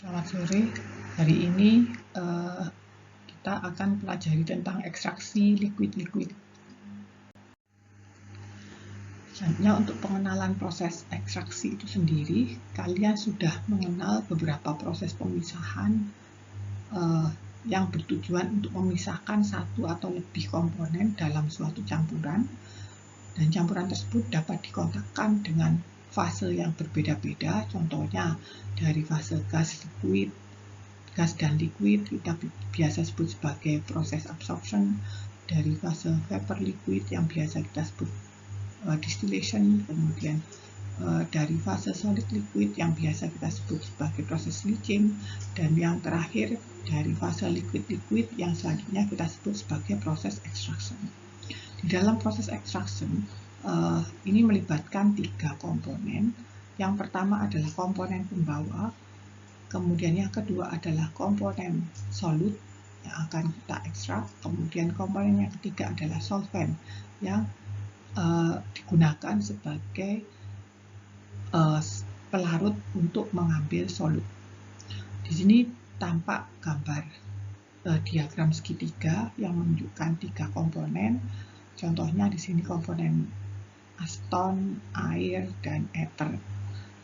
Selamat sore. Hari ini kita akan pelajari tentang ekstraksi liquid-liquid. Selanjutnya, untuk pengenalan proses ekstraksi itu sendiri, kalian sudah mengenal beberapa proses pemisahan yang bertujuan untuk memisahkan satu atau lebih komponen dalam suatu campuran, dan campuran tersebut dapat dikontakkan dengan fase yang berbeda-beda. Contohnya dari fase gas dan liquid kita biasa sebut sebagai proses absorption, dari fase vapor liquid yang biasa kita sebut distillation, kemudian dari fase solid liquid yang biasa kita sebut sebagai proses leaching, dan yang terakhir dari fase liquid-liquid yang selanjutnya kita sebut sebagai proses extraction. Di dalam proses extraction ini melibatkan 3 komponen. Yang pertama adalah komponen pembawa, kemudian yang kedua adalah komponen solut yang akan kita ekstrak, kemudian komponen yang ketiga adalah solvent yang digunakan sebagai pelarut untuk mengambil solut. Di sini tampak gambar diagram segitiga yang menunjukkan 3 komponen. Contohnya di sini komponen aseton, air, dan ether.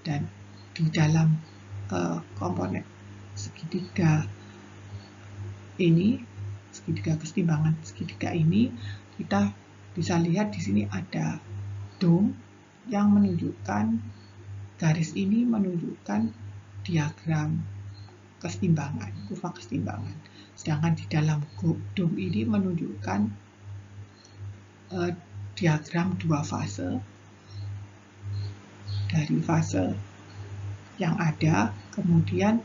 Dan di dalam komponen segitiga ini, segitiga kesetimbangan segitiga ini, kita bisa lihat di sini ada dome yang menunjukkan, garis ini menunjukkan diagram kesetimbangan, kurva kesetimbangan. Sedangkan di dalam dome ini menunjukkan diagram 2 fase. Dari fase yang ada, kemudian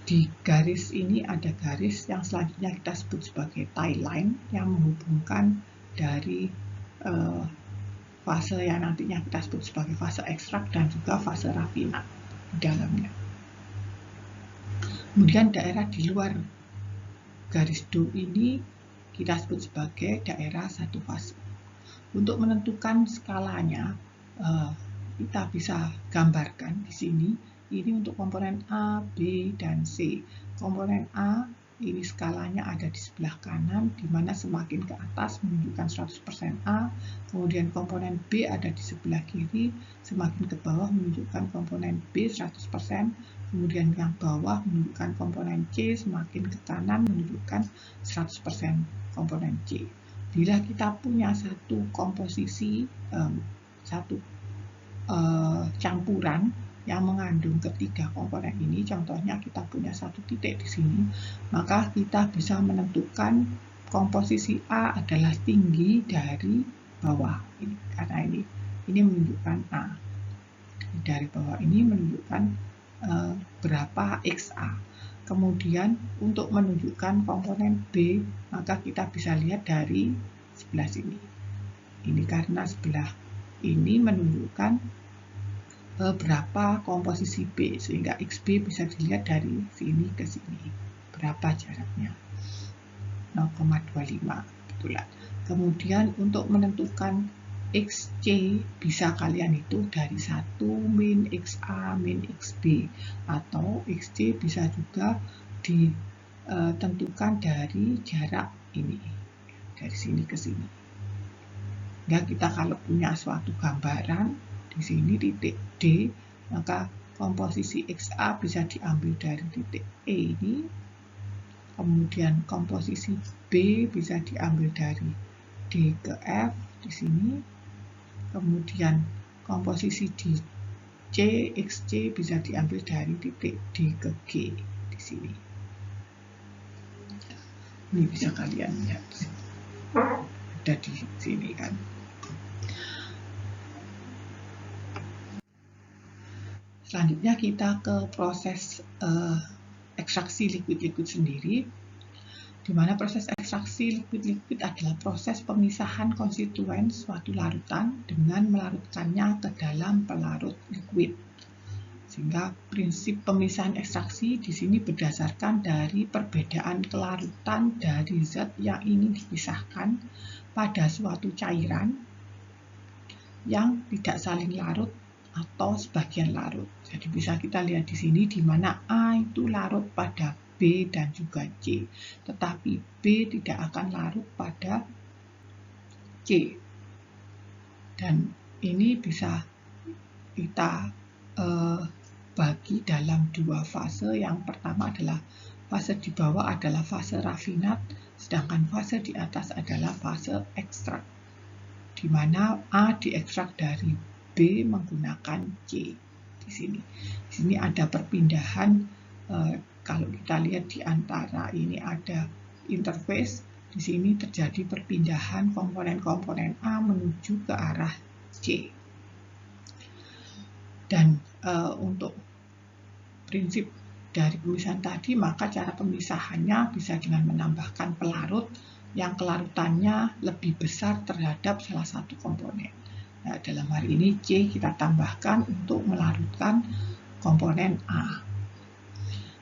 di garis ini ada garis yang selanjutnya kita sebut sebagai tie line yang menghubungkan dari fase yang nantinya kita sebut sebagai fase ekstrak dan juga fase rafinat di dalamnya. Kemudian daerah di luar garis dome ini kita sebut sebagai daerah satu fase. Untuk menentukan skalanya, kita bisa gambarkan di sini. Ini untuk komponen A, B, dan C. Komponen A ini skalanya ada di sebelah kanan, di mana semakin ke atas menunjukkan 100% A. Kemudian komponen B ada di sebelah kiri, semakin ke bawah menunjukkan komponen B 100%. Kemudian yang bawah menunjukkan komponen C, semakin ke kanan menunjukkan 100% komponen C. Bila kita punya satu komposisi, campuran yang mengandung ketiga komponen ini, contohnya kita punya satu titik di sini, maka kita bisa menentukan komposisi A adalah tinggi dari bawah ini, karena ini menunjukkan A. Dari bawah ini menunjukkan berapa XA. Kemudian untuk menunjukkan komponen B, maka kita bisa lihat dari sebelah sini. Ini karena sebelah ini menunjukkan berapa komposisi B, sehingga XB bisa dilihat dari sini ke sini. Berapa jaraknya? 0,25 betulan. Kemudian untuk menentukan XC bisa kalian hitung dari 1 min XA min XB, atau XC bisa juga ditentukan dari jarak ini, dari sini ke sini. Ya, kita kalau punya suatu gambaran di sini titik D, maka komposisi XA bisa diambil dari titik E ini. Kemudian komposisi B bisa diambil dari D ke F di sini. Kemudian komposisi di C, XC bisa diambil dari titik D ke G di sini. Ini bisa kalian lihat di sini. Ada di sini kan. Selanjutnya kita ke proses ekstraksi liquid-liquid sendiri, di mana proses ekstraksi liquid-liquid adalah proses pemisahan konstituen suatu larutan dengan melarutkannya ke dalam pelarut liquid. Sehingga prinsip pemisahan ekstraksi di sini berdasarkan dari perbedaan kelarutan dari zat yang ingin dipisahkan pada suatu cairan yang tidak saling larut atau sebagian larut. Jadi bisa kita lihat di sini di mana itu larut pada B dan juga C, tetapi B tidak akan larut pada C. Dan ini bisa kita bagi dalam dua fase. Yang pertama adalah fase di bawah adalah fase rafinat, sedangkan fase di atas adalah fase ekstrak, di mana A diekstrak dari B menggunakan C. Di sini ada perpindahan. Kalau kita lihat di antara ini ada interface. Di sini terjadi perpindahan komponen-komponen A menuju ke arah C. Dan untuk prinsip dari pemisahan tadi, maka cara pemisahannya bisa dengan menambahkan pelarut yang kelarutannya lebih besar terhadap salah satu komponen. Nah, dalam hari ini C kita tambahkan untuk melarutkan komponen A.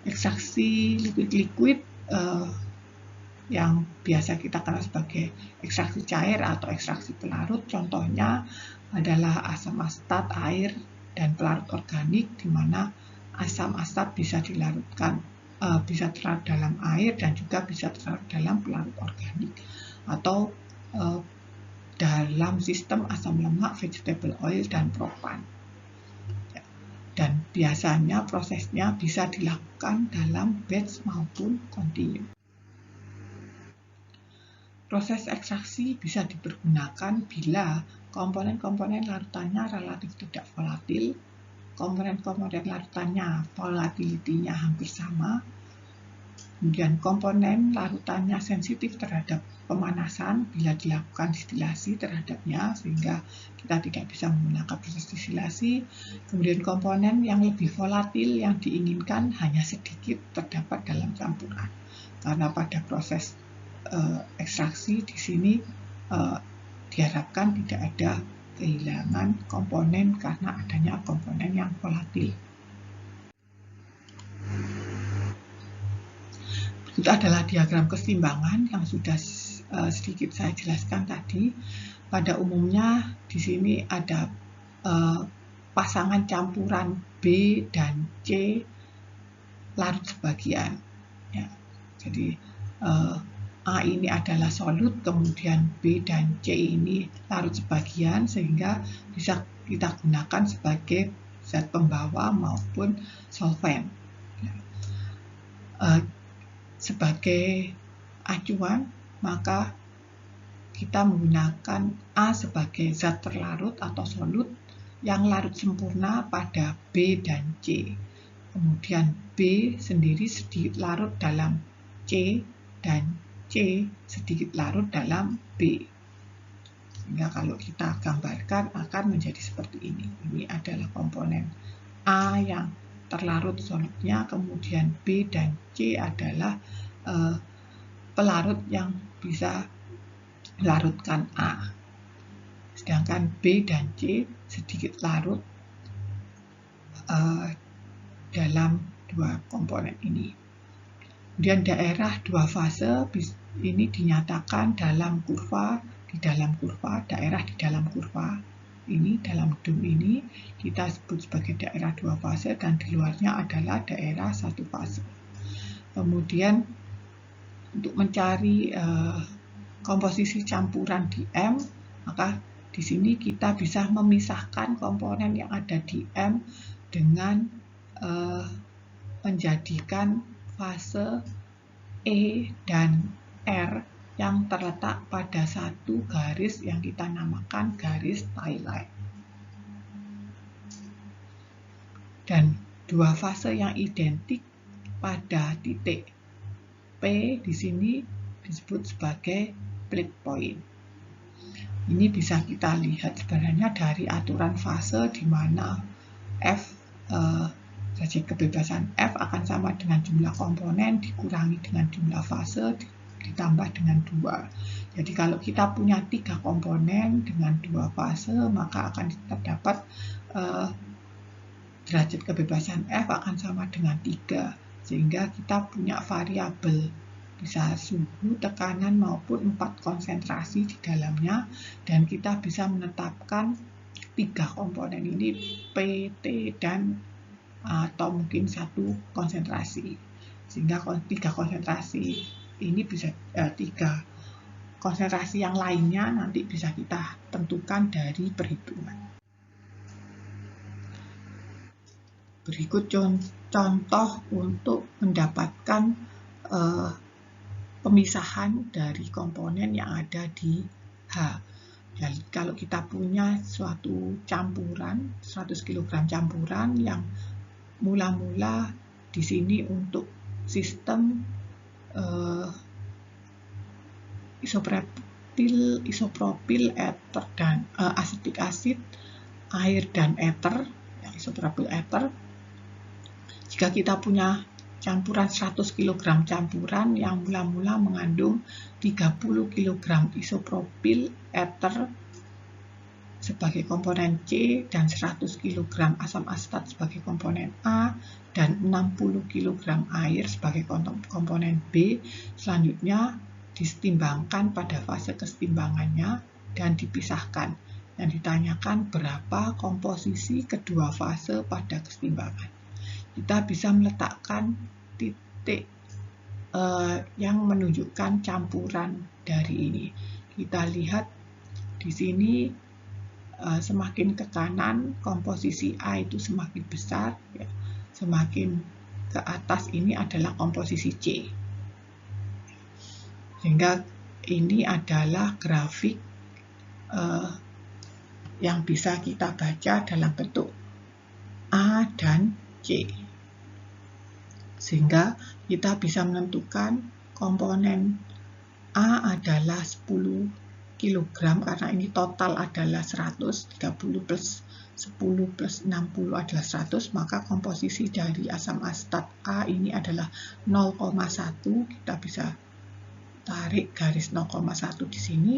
Ekstraksi liquid-liquid yang biasa kita kenal sebagai ekstraksi cair atau ekstraksi pelarut, contohnya adalah asam asetat, air, dan pelarut organik, di mana asam asetat bisa dilarutkan, bisa terlarut dalam air dan juga bisa terlarut dalam pelarut organik, atau dalam sistem asam lemak, vegetable oil, dan propan. Dan biasanya prosesnya bisa dilakukan dalam batch maupun continue. Proses ekstraksi bisa dipergunakan bila komponen-komponen larutannya relatif tidak volatil, komponen-komponen larutannya volatility-nya hampir sama, kemudian komponen larutannya sensitif terhadap pemanasan bila dilakukan distilasi terhadapnya, sehingga kita tidak bisa menggunakan proses distilasi. Kemudian komponen yang lebih volatil yang diinginkan hanya sedikit terdapat dalam campuran, karena pada proses ekstraksi di sini diharapkan tidak ada kehilangan komponen karena adanya komponen yang volatil. Itu adalah diagram keseimbangan yang sudah sedikit saya jelaskan tadi. Pada umumnya di sini ada pasangan campuran B dan C larut sebagian. Ya, jadi A ini adalah solut, kemudian B dan C ini larut sebagian, sehingga bisa kita gunakan sebagai zat pembawa maupun solvent. Sebagai acuan, maka kita menggunakan A sebagai zat terlarut atau solut yang larut sempurna pada B dan C. Kemudian B sendiri sedikit larut dalam C dan C sedikit larut dalam B. Sehingga kalau kita gambarkan akan menjadi seperti ini. Ini adalah komponen A yang terlarut solutnya, kemudian B dan C adalah pelarut yang bisa larutkan A. Sedangkan B dan C sedikit larut dalam dua komponen ini. Kemudian daerah dua fase ini dinyatakan dalam kurva, daerah di dalam kurva ini, dalam DOM ini kita sebut sebagai daerah dua fase, dan di luarnya adalah daerah satu fase. Kemudian untuk mencari komposisi campuran di M, maka di sini kita bisa memisahkan komponen yang ada di M dengan menjadikan fase E dan R yang terletak pada satu garis yang kita namakan garis tie line. Dan dua fase yang identik pada titik P di sini disebut sebagai split point. Ini bisa kita lihat sebenarnya dari aturan fase, di mana F saja kebebasan F akan sama dengan jumlah komponen dikurangi dengan jumlah fase ditambah dengan 2. Jadi kalau kita punya 3 komponen dengan 2 fase, maka akan terdapat derajat kebebasan F akan sama dengan 3, sehingga kita punya variabel bisa suhu, tekanan maupun 4 konsentrasi di dalamnya, dan kita bisa menetapkan 3 komponen ini P, T, dan atau mungkin satu konsentrasi. Sehingga 3 konsentrasi ini bisa 3 konsentrasi yang lainnya nanti bisa kita tentukan dari perhitungan. Berikut contoh untuk mendapatkan pemisahan dari komponen yang ada di H. Jadi kalau kita punya suatu campuran, 100 kg campuran yang mula-mula di sini untuk sistem isopropil, eter dan asetik asid, air dan eter, isopropil eter. Jika kita punya campuran 100 kg campuran yang mula-mula mengandung 30 kg isopropil eter sebagai komponen C dan 100 kg asam asetat sebagai komponen A dan 60 kg air sebagai komponen B, selanjutnya disetimbangkan pada fase kesetimbangannya dan dipisahkan. Yang ditanyakan berapa komposisi kedua fase pada kesetimbangan. Kita bisa meletakkan titik yang menunjukkan campuran dari ini. Kita lihat di sini semakin ke kanan komposisi A itu semakin besar, ya. Semakin ke atas ini adalah komposisi C. Sehingga ini adalah grafik yang bisa kita baca dalam bentuk A dan C. Sehingga kita bisa menentukan komponen A adalah 10 kg karena ini total adalah 100, 30 plus 10 plus 60 adalah 100, maka komposisi dari asam asetat A ini adalah 0,1. Kita bisa tarik garis 0,1 di sini.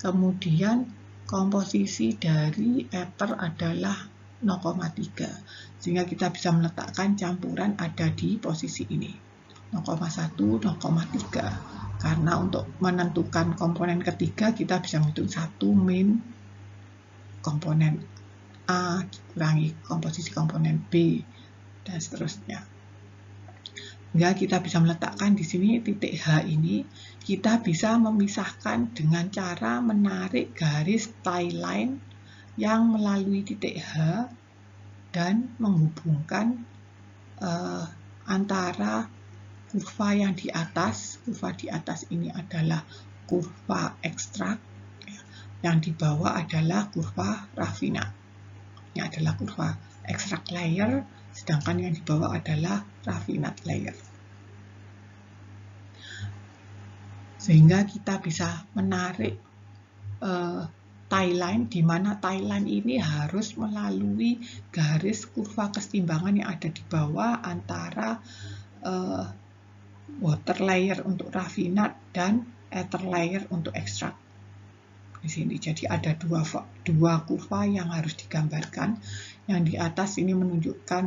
Kemudian komposisi dari eter adalah 0,3. Sehingga kita bisa meletakkan campuran ada di posisi ini. 0,1, 0,3. Karena untuk menentukan komponen ketiga kita bisa menghitung 1 min komponen A dikurangi komposisi komponen B dan seterusnya. Hingga kita bisa meletakkan di sini titik H ini, kita bisa memisahkan dengan cara menarik garis tie line yang melalui titik H dan menghubungkan antara kurva yang di atas ini adalah kurva ekstrak, yang di bawah adalah kurva rafinat. Ini adalah kurva ekstrak layer, sedangkan yang di bawah adalah rafinat layer. Sehingga kita bisa menarik tie line, di mana tie line ini harus melalui garis kurva kesetimbangan yang ada di bawah antara water layer untuk rafinat dan ether layer untuk ekstrak. Di sini jadi ada dua kurva yang harus digambarkan. Yang di atas ini menunjukkan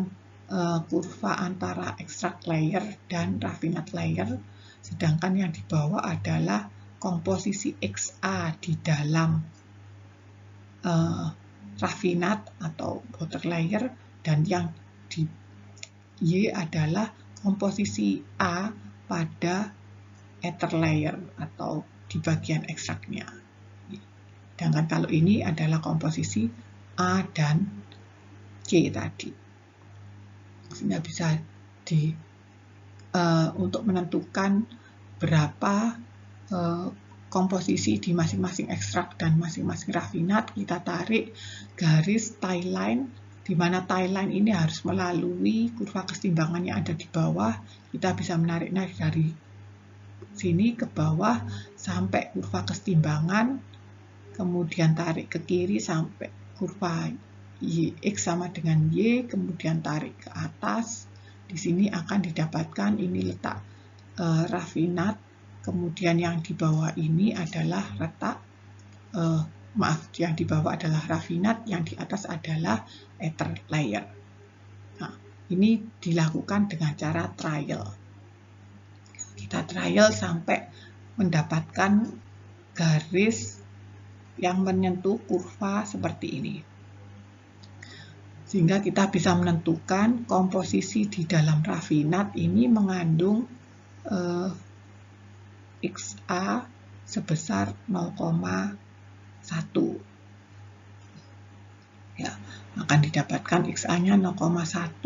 kurva antara ekstrak layer dan rafinat layer, sedangkan yang di bawah adalah komposisi XA di dalam rafinat atau water layer, dan yang di Y adalah komposisi A pada ether layer atau di bagian ekstraknya. Sedangkan kalau ini adalah komposisi A dan C tadi. Sehingga bisa untuk menentukan berapa komposisi di masing-masing ekstrak dan masing-masing rafinat, kita tarik garis tie line, di mana tie line ini harus melalui kurva kesetimbangan yang ada di bawah. Kita bisa menarik dari sini ke bawah sampai kurva kesetimbangan, kemudian tarik ke kiri sampai kurva X sama dengan Y, kemudian tarik ke atas. Di sini akan didapatkan ini letak rafinat, kemudian yang di bawah ini adalah letak yang di bawah adalah rafinat, yang di atas adalah ether layer. Nah, ini dilakukan dengan cara trial. Kita trial sampai mendapatkan garis yang menyentuh kurva seperti ini. Sehingga kita bisa menentukan komposisi di dalam rafinat ini mengandung XA sebesar 0,1. Ya, akan didapatkan XA-nya 0,1,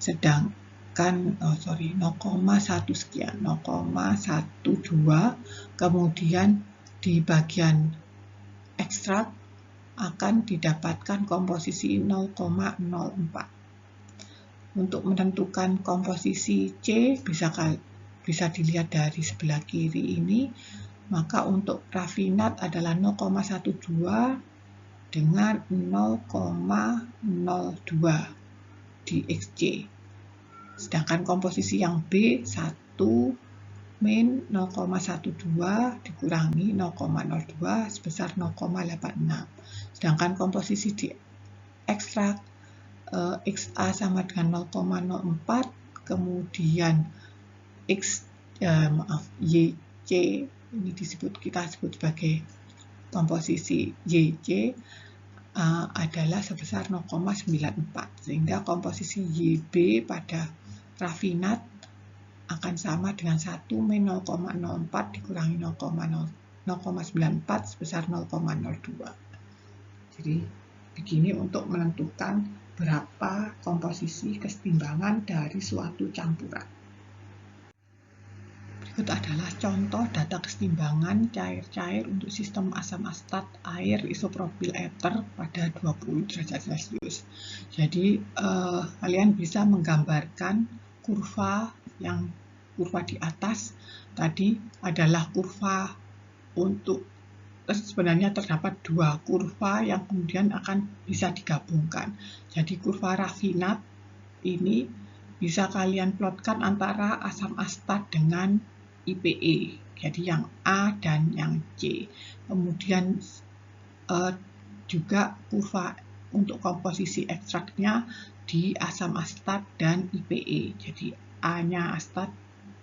sedangkan 0,1 sekian, 0,12, kemudian di bagian ekstrak akan didapatkan komposisi 0,04. Untuk menentukan komposisi C bisa dilihat dari sebelah kiri ini, maka untuk rafinat adalah 0,12 dengan 0,02 di XC. Sedangkan komposisi yang B 1 min 0,12 dikurangi 0,02 sebesar 0,86. Sedangkan komposisi di ekstrak XA sama dengan 0,04, kemudian YC ini kita sebut sebagai komposisi YC adalah sebesar 0,94, sehingga komposisi YB pada rafinat akan sama dengan 1 min 0,04 dikurangi 0,94 sebesar 0,02. Jadi begini untuk menentukan berapa komposisi kesetimbangan dari suatu campuran. Berikut adalah contoh data kesetimbangan cair-cair untuk sistem asam asetat air isopropil ether pada 20 derajat Celcius. Jadi kalian bisa menggambarkan kurva di atas tadi adalah kurva untuk, sebenarnya terdapat dua kurva yang kemudian akan bisa digabungkan. Jadi kurva rafinat ini bisa kalian plotkan antara asam asetat dengan IPE, jadi yang A dan yang C. Kemudian juga kurva untuk komposisi ekstraknya di asam asetat dan IPE, jadi A-nya asetat,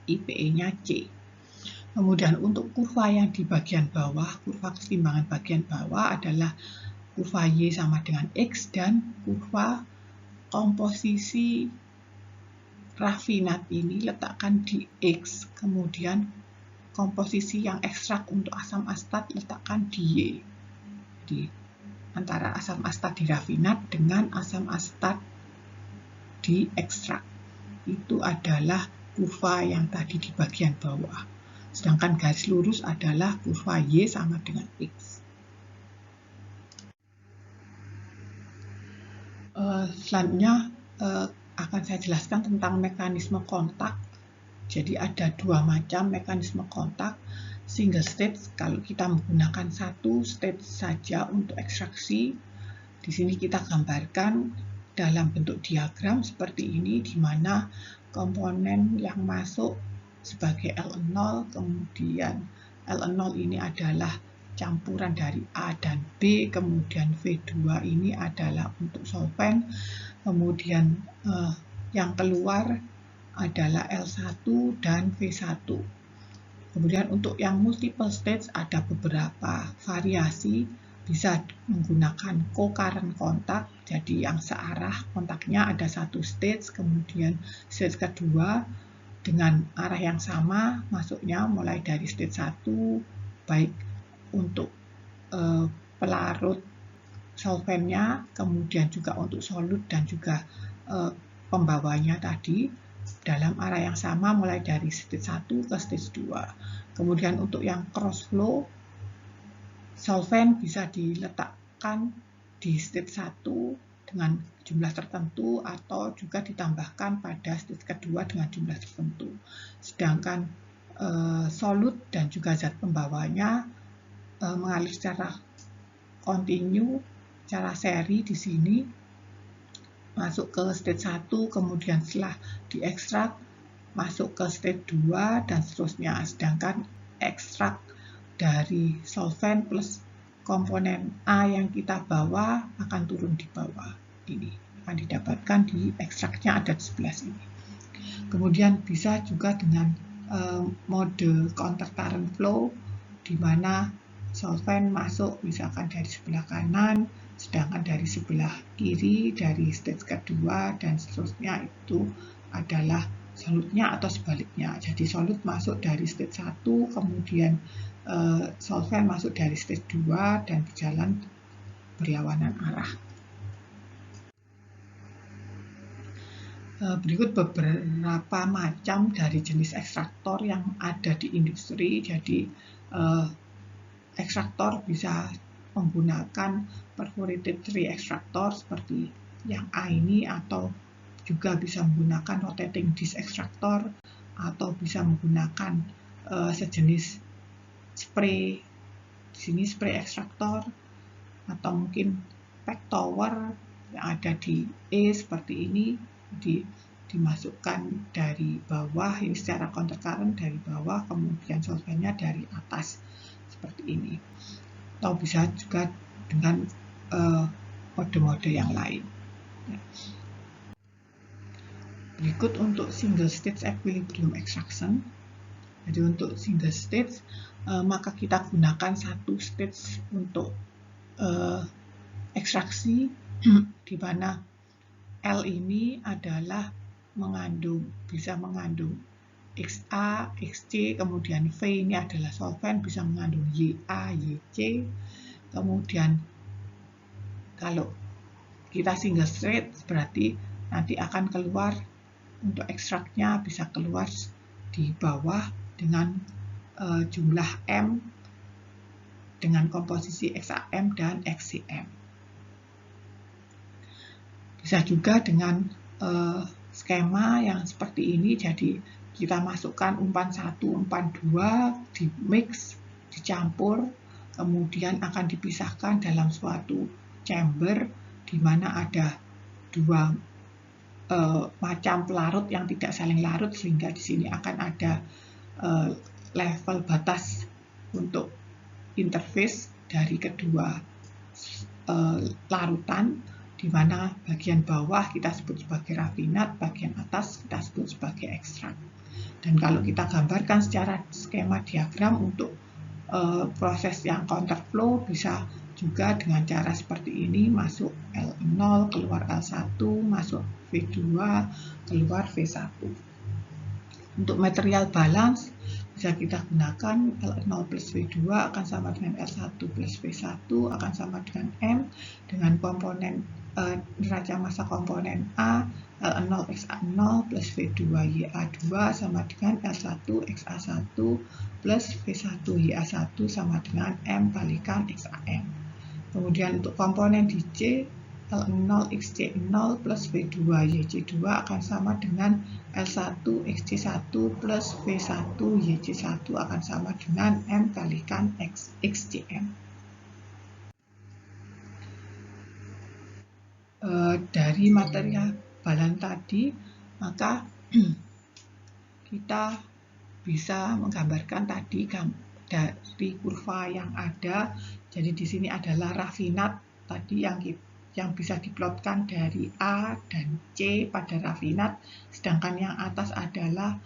IPE-nya C. Kemudian untuk kurva yang di bagian bawah, kurva kesetimbangan bagian bawah adalah kurva Y sama dengan X dan kurva komposisi rafinat ini letakkan di X, kemudian komposisi yang ekstrak untuk asam asetat letakkan di Y. Jadi antara asam asetat di rafinat dengan asam asetat di ekstrak. Itu adalah kurva yang tadi di bagian bawah. Sedangkan garis lurus adalah kurva Y sama dengan X. Selanjutnya akan saya jelaskan tentang mekanisme kontak. Jadi ada dua macam mekanisme kontak. Single stage, kalau kita menggunakan satu stage saja untuk ekstraksi. Di sini kita gambarkan dalam bentuk diagram seperti ini, di mana komponen yang masuk sebagai L0, kemudian L0 ini adalah campuran dari A dan B, kemudian V2 ini adalah untuk solvent, kemudian yang keluar adalah L1 dan V1. Kemudian untuk yang multiple stage ada beberapa variasi, bisa menggunakan co-current kontak, jadi yang searah kontaknya ada satu stage, kemudian stage kedua dengan arah yang sama masuknya mulai dari stage 1, baik untuk pelarut solventnya, kemudian juga untuk solut dan juga pembawanya tadi dalam arah yang sama mulai dari stage 1 ke stage 2. Kemudian untuk yang cross flow, solvent bisa diletakkan di stage 1 dengan jumlah tertentu atau juga ditambahkan pada stage kedua dengan jumlah tertentu. Sedangkan solut dan juga zat pembawanya mengalir secara kontinu, secara seri di sini masuk ke stage 1, kemudian setelah diekstrak masuk ke stage 2 dan seterusnya. Sedangkan ekstrak dari solvent plus komponen A yang kita bawa akan turun di bawah. Ini akan didapatkan di ekstraknya ada di sebelah sini. Kemudian bisa juga dengan mode counter current flow, di mana solvent masuk misalkan dari sebelah kanan, sedangkan dari sebelah kiri dari stage kedua dan seterusnya itu adalah solutnya atau sebaliknya. Jadi solut masuk dari stage 1, kemudian solvent masuk dari stage 2 dan berjalan berlawanan arah. Berikut beberapa macam dari jenis ekstraktor yang ada di industri. Jadi ekstraktor bisa menggunakan perforated tree ekstraktor seperti yang A ini, atau juga bisa menggunakan rotating disc ekstraktor, atau bisa menggunakan sejenis spray. Di sini spray ekstraktor, atau mungkin pack tower yang ada di E seperti ini. Jadi dimasukkan dari bawah, ini secara counter current dari bawah, kemudian solventnya dari atas seperti ini. Atau bisa juga dengan mode-mode yang lain. Berikut untuk single stage equilibrium extraction. Jadi untuk single stage, maka kita gunakan satu stage untuk ekstraksi, di mana L ini adalah bisa mengandung XA, XC, kemudian V ini adalah solvent, bisa mengandung YA, YC. Kemudian kalau kita single stage berarti nanti akan keluar untuk ekstraknya bisa keluar di bawah dengan jumlah M dengan komposisi XAM dan XCM. Bisa juga dengan skema yang seperti ini. Jadi kita masukkan umpan 1, umpan 2, di mix, dicampur, kemudian akan dipisahkan dalam suatu chamber di mana ada dua macam pelarut yang tidak saling larut, sehingga di sini akan ada level batas untuk interface dari kedua larutan, di mana bagian bawah kita sebut sebagai rafinat, bagian atas kita sebut sebagai ekstrak. Dan kalau kita gambarkan secara skema diagram untuk proses yang counterflow, bisa juga dengan cara seperti ini, masuk L0, keluar L1, masuk V2, keluar V1. Untuk material balance, bisa kita gunakan L0 plus V2 akan sama dengan L1 plus V1 akan sama dengan M, dengan komponen neraca massa komponen A, L0 XA0 plus V2 YA2 sama dengan L1 XA1 plus V1 YA1 sama dengan M kalikan XAM. Kemudian untuk komponen di C, L0 XC0 plus V2 YC2 akan sama dengan L1 XC1 plus V1 YC1 akan sama dengan M kalikan XCM. Dari material balan tadi, maka kita bisa menggambarkan tadi dari kurva yang ada. Jadi di sini adalah rafinat tadi yang bisa diplotkan dari A dan C pada rafinat, sedangkan yang atas adalah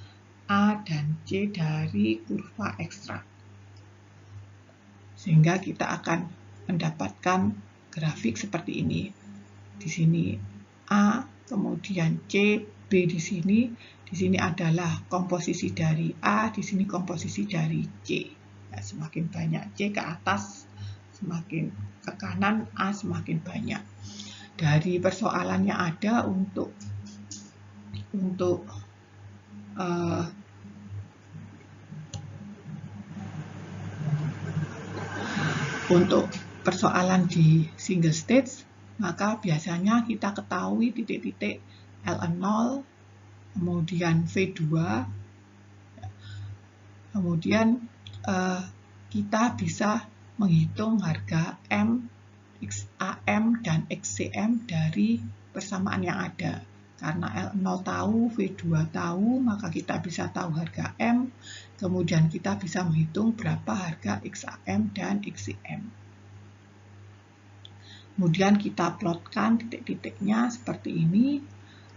A dan C dari kurva ekstrak. Sehingga kita akan mendapatkan grafik seperti ini. Di sini A, kemudian C, B di sini adalah komposisi dari A, di sini komposisi dari C. Ya, semakin banyak C ke atas, semakin ke kanan A semakin banyak. Dari persoalan yang ada untuk persoalan di single stage, maka biasanya kita ketahui titik-titik L0, kemudian V2, kemudian kita bisa menghitung harga M, XAM, dan XCM dari persamaan yang ada. Karena L0 tahu, V2 tahu, maka kita bisa tahu harga M, kemudian kita bisa menghitung berapa harga XAM dan XCM. Kemudian kita plotkan titik-titiknya seperti ini.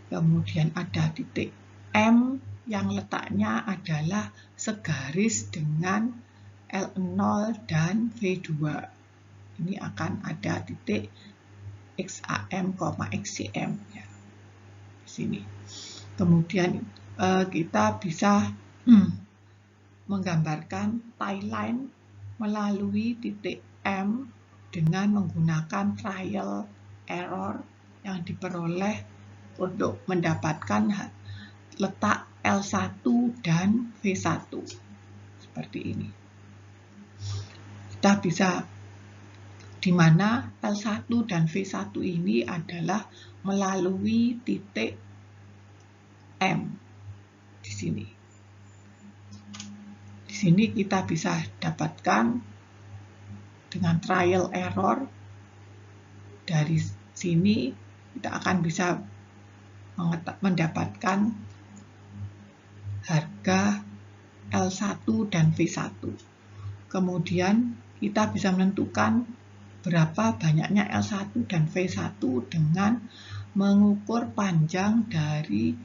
Kemudian ada titik M yang letaknya adalah segaris dengan L0 dan V2. Ini akan ada titik XAM, XCM ya. Di sini. Kemudian kita bisa menggambarkan tie line melalui titik M dengan menggunakan trial error yang diperoleh untuk mendapatkan letak L1 dan V1 seperti ini. Kita bisa, di mana L1 dan V1 ini adalah melalui titik M di sini. Di sini kita bisa dapatkan dengan trial error. Dari sini kita akan bisa mendapatkan harga L1 dan V1. Kemudian kita bisa menentukan berapa banyaknya L1 dan V1 dengan mengukur panjang dari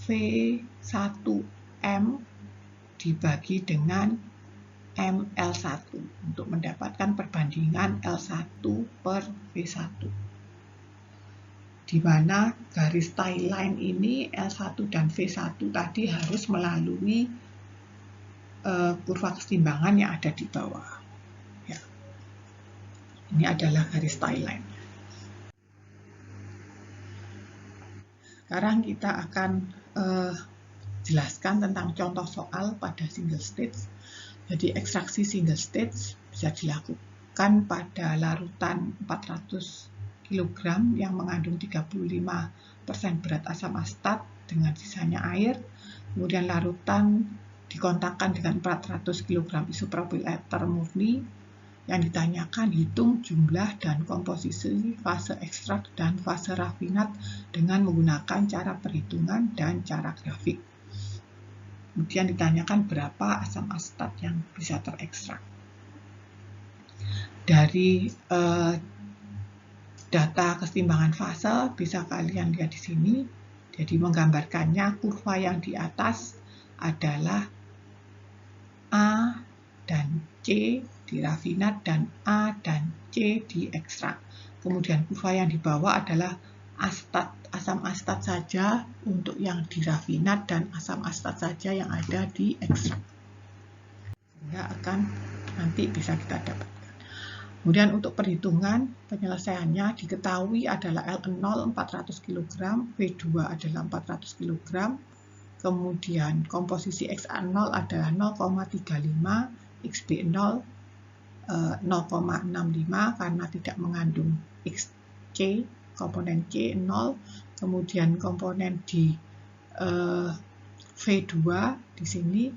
V1M dibagi dengan ML1 untuk mendapatkan perbandingan L1 per V1. Di mana garis tie line ini L1 dan V1 tadi harus melalui kurva kesetimbangan yang ada di bawah. Ya. Ini adalah garis tie line. Sekarang kita akan jelaskan tentang contoh soal pada single stage. Jadi ekstraksi single stage bisa dilakukan pada larutan 400 kg yang mengandung 35% berat asam asetat dengan sisanya air. Kemudian larutan dikontakkan dengan 400 kg isopropyl ether murni. Yang ditanyakan hitung jumlah dan komposisi fase ekstrak dan fase rafinat dengan menggunakan cara perhitungan dan cara grafik. Kemudian ditanyakan berapa asam asetat yang bisa terekstrak. Dari data kesetimbangan fase bisa kalian lihat di sini. Jadi menggambarkannya, kurva yang di atas adalah A dan C di rafinat dan A dan C di ekstrak. Kemudian kurva yang di bawah adalah asam asetat saja untuk yang di rafinat dan asam asetat saja yang ada di ekstrak. Sehingga akan nanti bisa kita dapatkan. Kemudian untuk perhitungan penyelesaiannya diketahui adalah L0 400 kg, V2 adalah 400 kg, kemudian komposisi XA0 adalah 0,35, XB0 0,65 karena tidak mengandung XC, komponen C 0, kemudian komponen di V2 di sini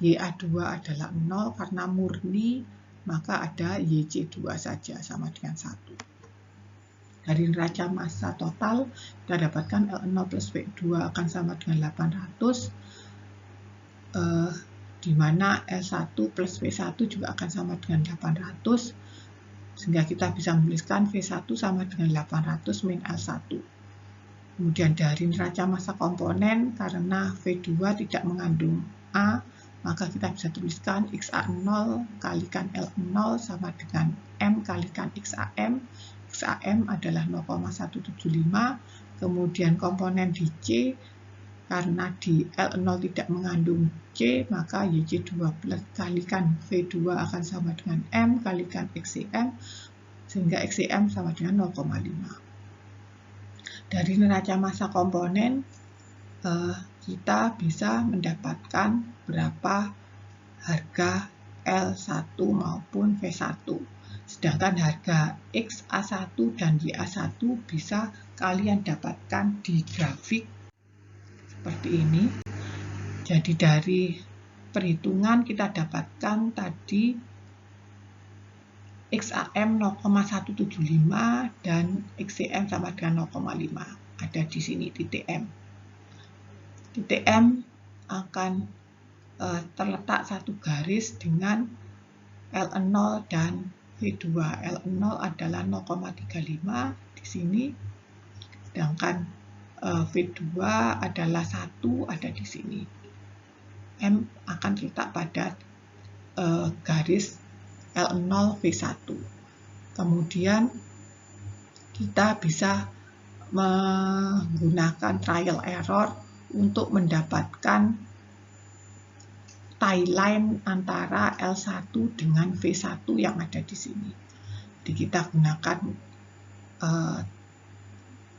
YA2 adalah 0 karena murni, maka ada YC2 saja sama dengan 1. Dari neraca massa total kita dapatkan L0 plus V2 akan sama dengan 800, di mana L1 plus V1 juga akan sama dengan 800, sehingga kita bisa menuliskan V1 sama dengan 800 min L1. Kemudian dari neraca massa komponen, karena V2 tidak mengandung A, maka kita bisa tuliskan XA0 kalikan L0 sama dengan M kalikan XAM. XAM adalah 0,175, kemudian komponen di C, karena di L0 tidak mengandung C, maka YC2 plus kalikan V2 akan sama dengan M kalikan XCM, sehingga XCM sama dengan 0,5. Dari neraca massa komponen, kita bisa mendapatkan berapa harga L1 maupun V1. Sedangkan harga XA1 dan YA1 bisa kalian dapatkan di grafik seperti ini. Jadi dari perhitungan kita dapatkan tadi XAM 0,175 dan XCM sama dengan 0,5. Ada di sini titik M. Titik M akan terletak satu garis dengan L0 dan V2. L0 adalah 0,35 di sini, sedangkan V2 adalah 1 ada di sini. M akan terletak pada garis L0 V1. Kemudian kita bisa menggunakan trial error untuk mendapatkan tie line antara L1 dengan V1 yang ada di sini. Jadi kita gunakan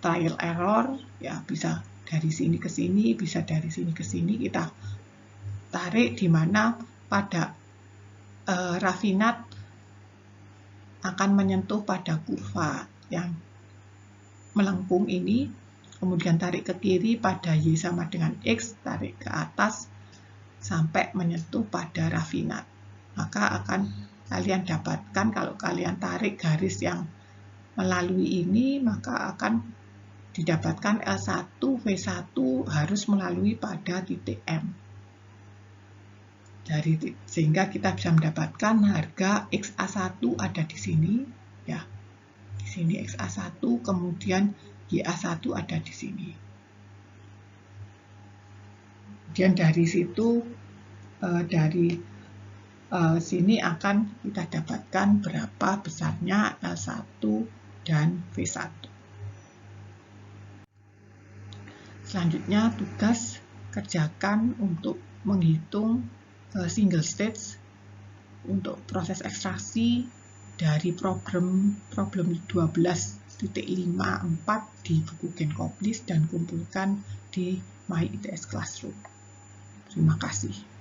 trial error, ya bisa dari sini ke sini, bisa dari sini ke sini, kita tarik di mana pada rafinat akan menyentuh pada kurva yang melengkung ini, kemudian tarik ke kiri pada Y sama dengan X, tarik ke atas sampai menyentuh pada rafinat. Maka akan kalian dapatkan kalau kalian tarik garis yang melalui ini, maka akan didapatkan L1, V1 harus melalui pada titik M. Sehingga kita bisa mendapatkan harga XA1 ada di sini, ya. Di sini XA1, kemudian YA1 ada di sini. Kemudian dari situ, sini akan kita dapatkan berapa besarnya L1 dan V1. Selanjutnya tugas kerjakan untuk menghitung single stage untuk proses ekstraksi dari problem 12.54 di buku Genkoplis dan kumpulkan di My ITS Classroom. Terima kasih.